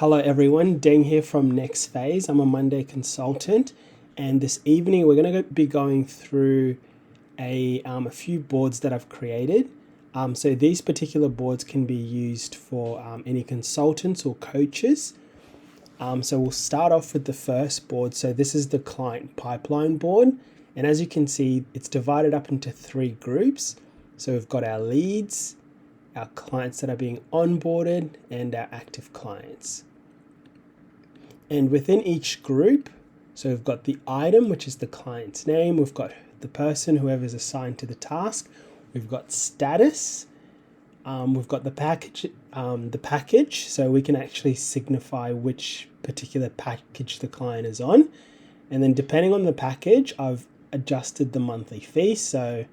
Hello everyone, Deng here from Next Phase. I'm a Monday consultant, and this evening we're going to be going through a few boards that I've created. So these particular boards can be used for any consultants or coaches. So we'll start off with the first board. So this is the client pipeline board, and as you can see, it's divided up into three groups. So we've got our leads, our clients that are being onboarded, and our active clients. And within each group, so we've got the item, which is the client's name, we've got the person, whoever's assigned to the task, we've got status, we've got the package, so we can actually signify which particular package the client is on. And then depending on the package, I've adjusted the monthly fee. So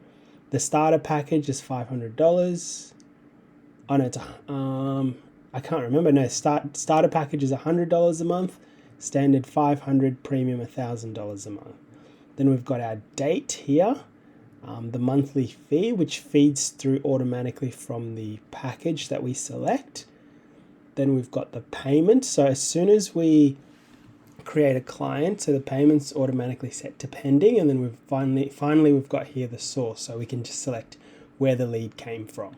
the starter package is $500. Oh no, it's I can't remember. No, starter package is $100 a month, standard $500, premium $1,000 a month. Then we've got our date here, the monthly fee, which feeds through automatically from the package that we select. Then we've got the payment. So as soon as we create a client, so the payment's automatically set to pending, and then we've finally we've got here the source, so we can just select where the lead came from.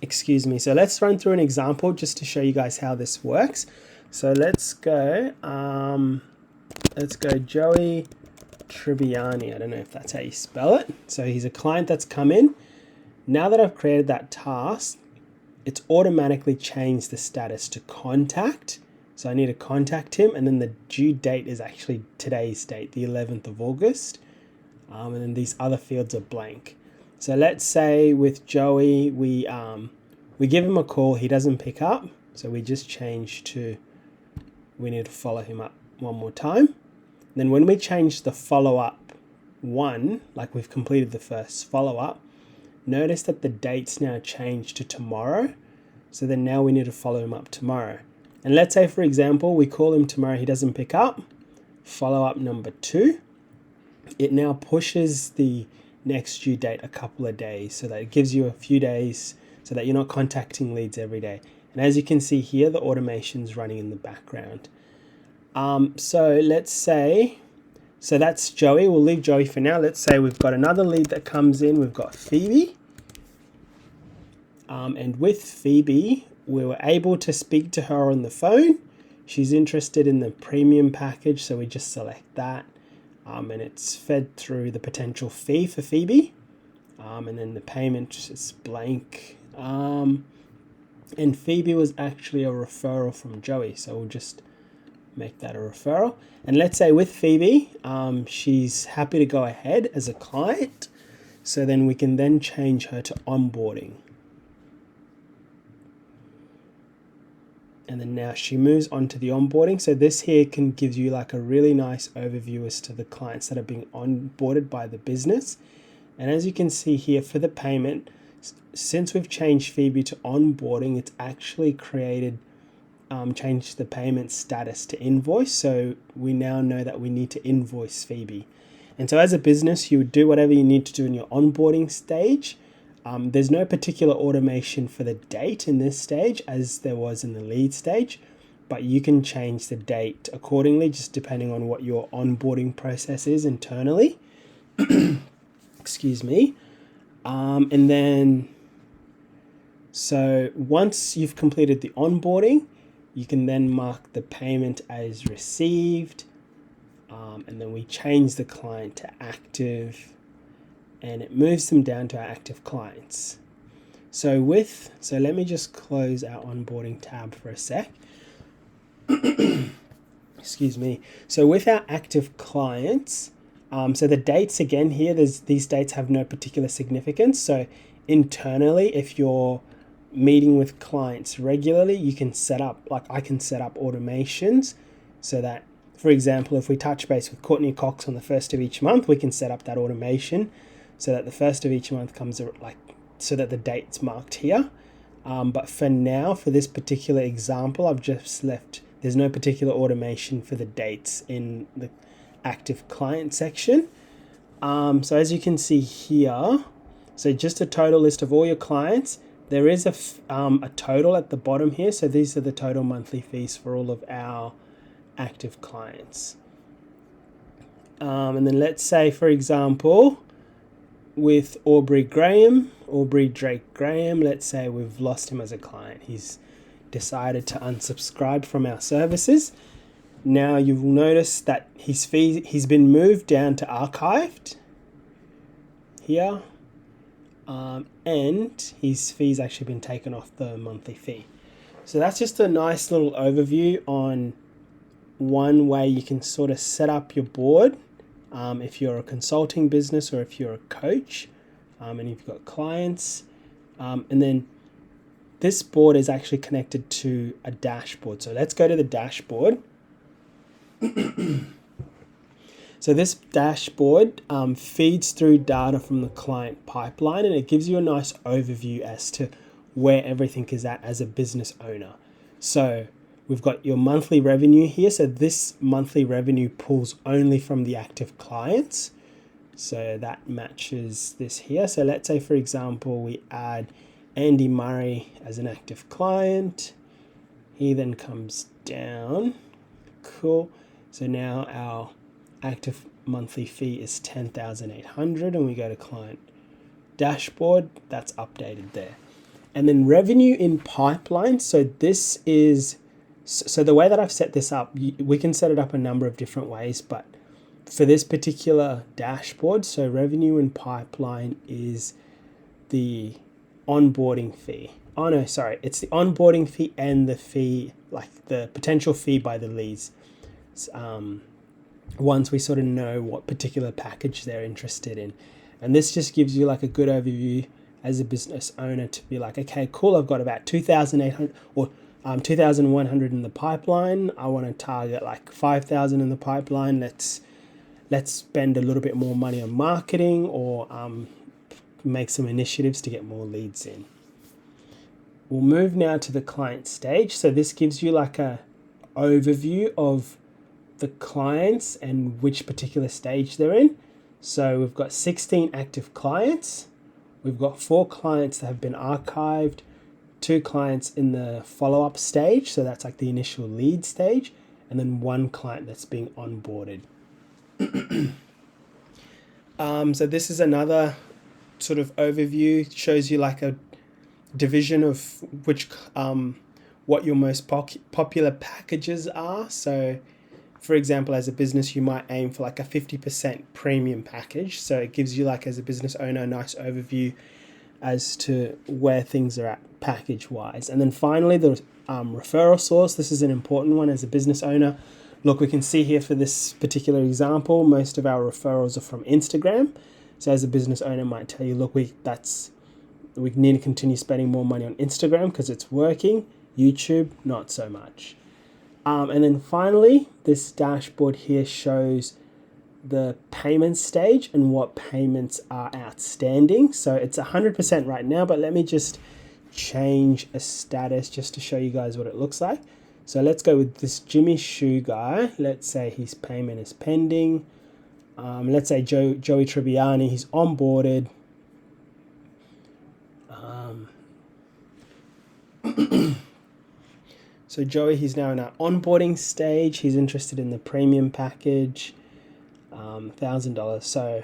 Excuse me. So let's run through an example just to show you guys how this works. So let's go Joey Tribbiani. I don't know if that's how you spell it. So he's a client that's come in. Now that I've created that task, it's automatically changed the status to contact. So I need to contact him, and then the due date is actually today's date, the 11th of August. And then these other fields are blank. So let's say with Joey, we give him a call, he doesn't pick up. So we just change to, we need to follow him up one more time. Then when we change the follow-up one, like we've completed the first follow-up, notice that the date's now changed to tomorrow. So then now we need to follow him up tomorrow. And let's say, for example, we call him tomorrow, he doesn't pick up. Follow-up number 2, it now pushes the next due date a couple of days, so that it gives you a few days so that you're not contacting leads every day. And as you can see here, the automation's running in the background. So let's say, so that's Joey. We'll leave Joey for now. Let's say we've got another lead that comes in. We've got Phoebe. And with Phoebe, we were able to speak to her on the phone. She's interested in the premium package, so we just select that. And it's fed through the potential fee for Phoebe. And then the payment is blank. And Phoebe was actually a referral from Joey, so we'll just make that a referral. And let's say with Phoebe, she's happy to go ahead as a client. So then we can then change her to onboarding. And then now she moves on to the onboarding. So this here can give you like a really nice overview as to the clients that are being onboarded by the business. And as you can see here for the payment, since we've changed Phoebe to onboarding, it's actually changed the payment status to invoice. So we now know that we need to invoice Phoebe. And so as a business, you would do whatever you need to do in your onboarding stage. There's no particular automation for the date in this stage as there was in the lead stage, but you can change the date accordingly just depending on what your onboarding process is internally. Excuse me. And then, so once you've completed the onboarding, you can then mark the payment as received. And then we change the client to active, and it moves them down to our active clients. So let me just close our onboarding tab for a sec. Excuse me. So with our active clients, so the dates again here, these dates have no particular significance. So internally, if you're meeting with clients regularly, you can set up, like I can set up automations so that, for example, if we touch base with Courtney Cox on the 1st of each month, we can set up that automation so that the 1st of each month comes so that the date's marked here. But for now, for this particular example, I've just left, there's no particular automation for the dates in the active client section. So as you can see here, so just a total list of all your clients, there is a total at the bottom here. So these are the total monthly fees for all of our active clients. And then let's say, for example, with Aubrey Drake Graham, let's say we've lost him as a client. He's decided to unsubscribe from our services. Now you'll notice that his fee, he's been moved down to archived here, and his fee's actually been taken off the monthly fee. So that's just a nice little overview on one way you can sort of set up your board if you're a consulting business or if you're a coach and you've got clients. And then this board is actually connected to a dashboard. So let's go to the dashboard. So this dashboard feeds through data from the client pipeline, and it gives you a nice overview as to where everything is at as a business owner. So we've got your monthly revenue here. So this monthly revenue pulls only from the active clients. So that matches this here. So let's say, for example, we add Andy Murray as an active client. He then comes down. Cool. So now our active monthly fee is 10,800, and we go to client dashboard. That's updated there. And then revenue in pipeline. So this is, so the way that I've set this up, we can set it up a number of different ways, but for this particular dashboard, so revenue in pipeline is the onboarding fee. Oh no, sorry, it's the onboarding fee and the fee, like the potential fee by the leads. Once we sort of know what particular package they're interested in. And this just gives you like a good overview as a business owner to be like, okay, cool, I've got about 2,800 or 2,100 in the pipeline. I want to target like 5,000 in the pipeline. Let's spend a little bit more money on marketing or make some initiatives to get more leads in. We'll move now to the client stage. So this gives you like a overview of the clients and which particular stage they're in. So we've got 16 active clients. We've got 4 clients that have been archived, 2 clients in the follow-up stage. So that's like the initial lead stage. And then 1 client that's being onboarded. So this is another sort of overview. It shows you like a division of which what your most popular packages are. So for example, as a business, you might aim for like a 50% premium package. So it gives you like as a business owner a nice overview as to where things are at package wise. And then finally, the referral source. This is an important one as a business owner. Look, we can see here for this particular example, most of our referrals are from Instagram. So as a business owner might tell you, look, we need to continue spending more money on Instagram because it's working. YouTube, not so much. And then finally, this dashboard here shows the payment stage and what payments are outstanding. So it's 100% right now, but let me just change a status just to show you guys what it looks like. So let's go with this Jimmy Choo guy. Let's say his payment is pending. Let's say Joey Tribbiani, he's onboarded. So Joey, he's now in our onboarding stage. He's interested in the premium package, $1,000. So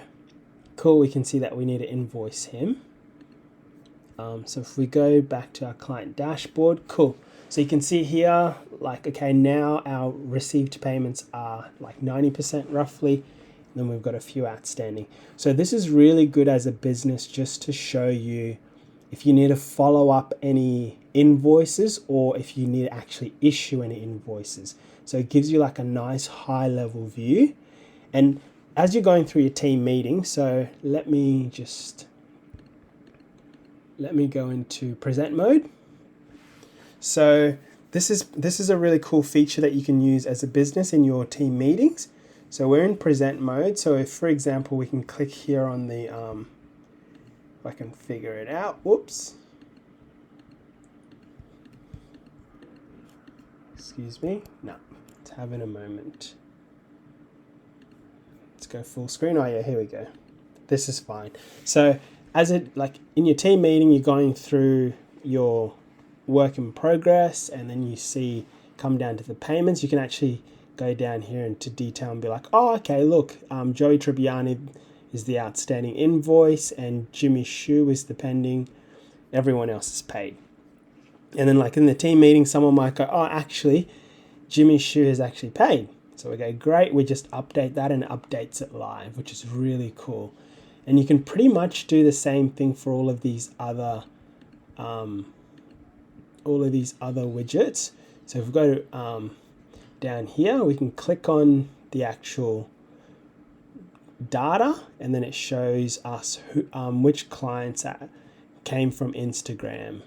cool, we can see that we need to invoice him. So if we go back to our client dashboard, cool. So you can see here, like, okay, now our received payments are like 90% roughly. And then we've got a few outstanding. So this is really good as a business just to show you if you need to follow up any invoices or if you need to actually issue any invoices. So it gives you like a nice high level view. And as you're going through your team meeting, so let me go into present mode. So this is a really cool feature that you can use as a business in your team meetings. So we're in present mode. So if, for example, we can click here on the if I can figure it out. Whoops. Excuse me. No, it's having a moment. Let's go full screen. Oh yeah, here we go. This is fine. So as it, like in your team meeting, you're going through your work in progress, and then you see come down to the payments, you can actually go down here into detail and be like, oh, okay, look, Joey Tribbiani is the outstanding invoice and Jimmy Shu is the pending. Everyone else is paid. And then like in the team meeting, someone might go, oh, actually, Jimmy Shu is actually paid. So we go, great, we just update that and it updates it live, which is really cool. And you can pretty much do the same thing for all of these other widgets. So if we go to, down here, we can click on the actual data, and then it shows us who, which clients came from Instagram,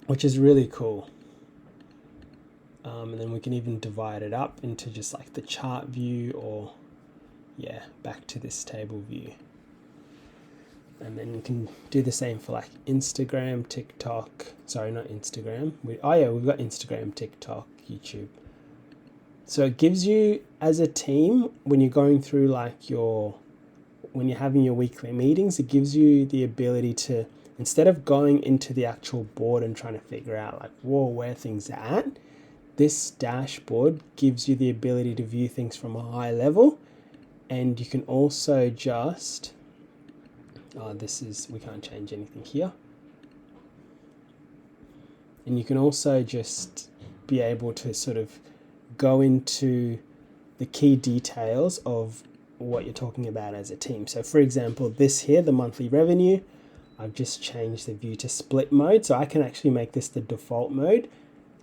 which is really cool. And then we can even divide it up into just like the chart view, or back to this table view. And then you can do the same for like Instagram, TikTok. Sorry, not Instagram. We've got Instagram, TikTok, YouTube. So it gives you, as a team, when you're going through like when you're having your weekly meetings, it gives you the ability to, instead of going into the actual board and trying to figure out like, whoa, where things are at, this dashboard gives you the ability to view things from a high level. And you can also just, we can't change anything here. And you can also just be able to sort of go into the key details of what you're talking about as a team. So for example, this here, the monthly revenue, I've just changed the view to split mode. So I can actually make this the default mode.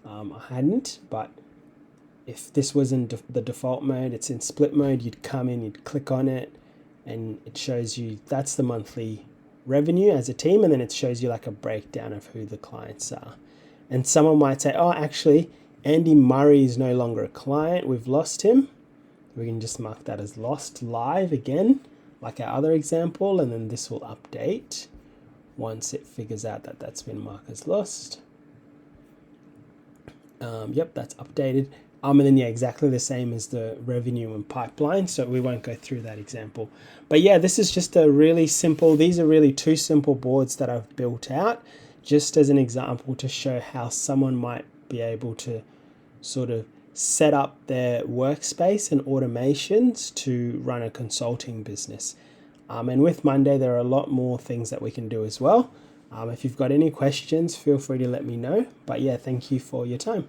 I hadn't, but if this wasn't the default mode, it's in split mode, you'd come in, you'd click on it, and it shows you that's the monthly revenue as a team, and then it shows you like a breakdown of who the clients are. And someone might say, oh, actually, Andy Murray is no longer a client, we've lost him. We can just mark that as lost live again, like our other example, and then this will update once it figures out that that's been marked as lost. Yep, that's updated. And then exactly the same as the revenue and pipeline, so we won't go through that example. But this is just a really simple, these are really two simple boards that I've built out just as an example to show how someone might be able to sort of set up their workspace and automations to run a consulting business. And with Monday, there are a lot more things that we can do as well. If you've got any questions, feel free to let me know. But thank you for your time.